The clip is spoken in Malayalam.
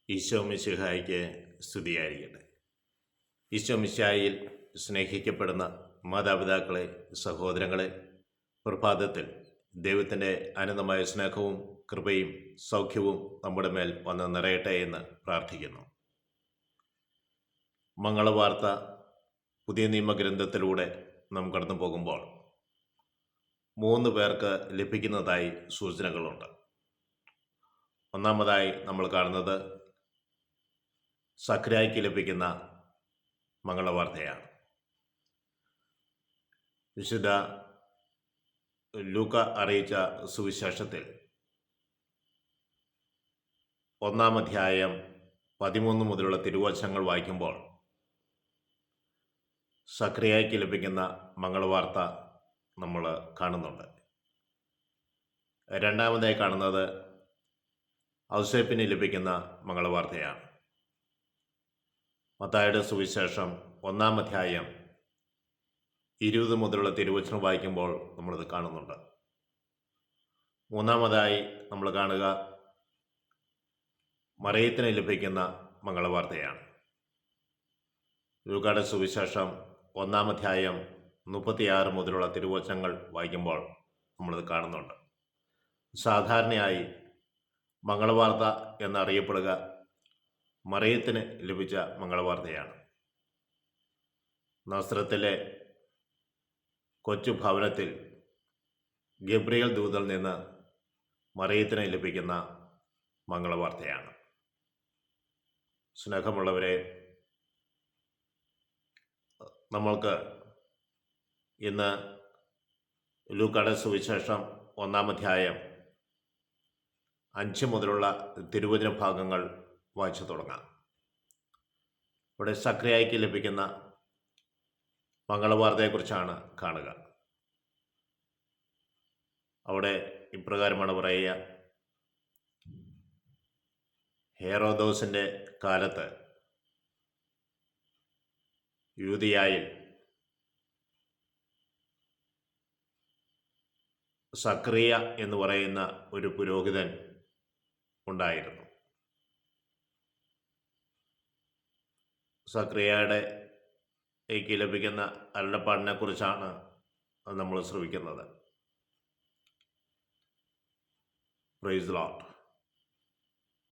ഈശോ മിശിഹായ്ക്ക് സ്തുതിയായിരിക്കട്ടെ. ഈശോ മിശിഹായിൽ സ്നേഹിക്കപ്പെടുന്ന മാതാപിതാക്കളെ, സഹോദരങ്ങളെ, പ്രഭാതത്തിൽ ദൈവത്തിൻ്റെ അനന്തമായ സ്നേഹവും കൃപയും സൗഖ്യവും നമ്മുടെ മേൽ വന്ന് നിറയട്ടെ എന്ന് പ്രാർത്ഥിക്കുന്നു. മംഗളവാർത്ത പുതിയ നിയമഗ്രന്ഥത്തിലൂടെ നാം കടന്നു പോകുമ്പോൾ 3 പേർക്ക് ലഭിക്കുന്നതായി സൂചനകളുണ്ട്. ഒന്നാമതായി നമ്മൾ കാണുന്നത് സഖറിയായ്ക്ക് ലഭിക്കുന്ന മംഗളവാർത്തയാണ്. വിശുദ്ധ ലൂക്ക അറിയിച്ച സുവിശേഷത്തിൽ 1-ാം അധ്യായം 13 മുതലുള്ള തിരുവചനങ്ങൾ വായിക്കുമ്പോൾ സഖറിയായ്ക്ക് ലഭിക്കുന്ന മംഗളവാർത്ത നമ്മൾ കാണുന്നുണ്ട്. രണ്ടാമതായി കാണുന്നത് ഔസേപ്പിന് ലഭിക്കുന്ന മംഗളവാർത്തയാണ്. മത്തായിയുടെ സുവിശേഷം 1-ാം അധ്യായം 20 മുതലുള്ള തിരുവചനം വായിക്കുമ്പോൾ നമ്മളിത് കാണുന്നുണ്ട്. മൂന്നാമതായി നമ്മൾ കാണുക മറിയത്തിന് ലഭിക്കുന്ന മംഗളവാർത്തയാണ്. ലൂക്കായുടെ സുവിശേഷം 1-ാം അധ്യായം 36 മുതലുള്ള തിരുവചനങ്ങൾ വായിക്കുമ്പോൾ നമ്മളിത് കാണുന്നുണ്ട്. സാധാരണയായി മംഗളവാർത്ത എന്നറിയപ്പെടുക മറിയത്തിന് ലഭിച്ച മംഗളവാർത്തയാണ്. നസ്രത്തിലെ കൊച്ചു ഭവനത്തിൽ ഗബ്രിയേൽ ദൂതൽ നിന്ന് മറിയത്തിന് ലഭിക്കുന്ന മംഗളവാർത്തയാണ്. സ്നേഹമുള്ളവരെ, നമ്മൾക്ക് ഇന്ന് ലൂക്കായുടെ സുവിശേഷം 1-ാം അധ്യായം 5 മുതലുള്ള തിരുവചന ഭാഗങ്ങൾ വായിച്ചു തുടങ്ങാം. ഇവിടെ സഖറിയായ്ക്ക് ലഭിക്കുന്ന മംഗളവാർത്തയെക്കുറിച്ചാണ് കാണുക. അവിടെ ഇപ്രകാരമാണ് പറയുക: ഹേറോദോസിൻ്റെ കാലത്ത് യൂദയായിൽ സഖറിയ എന്ന് പറയുന്ന ഒരു പുരോഹിതൻ ഉണ്ടായിരുന്നു. സഖറിയയുടെ ലഭിക്കുന്ന അരുളപ്പാടിനെ കുറിച്ചാണ് നമ്മൾ ശ്രവിക്കുന്നത്. Praise the Lord.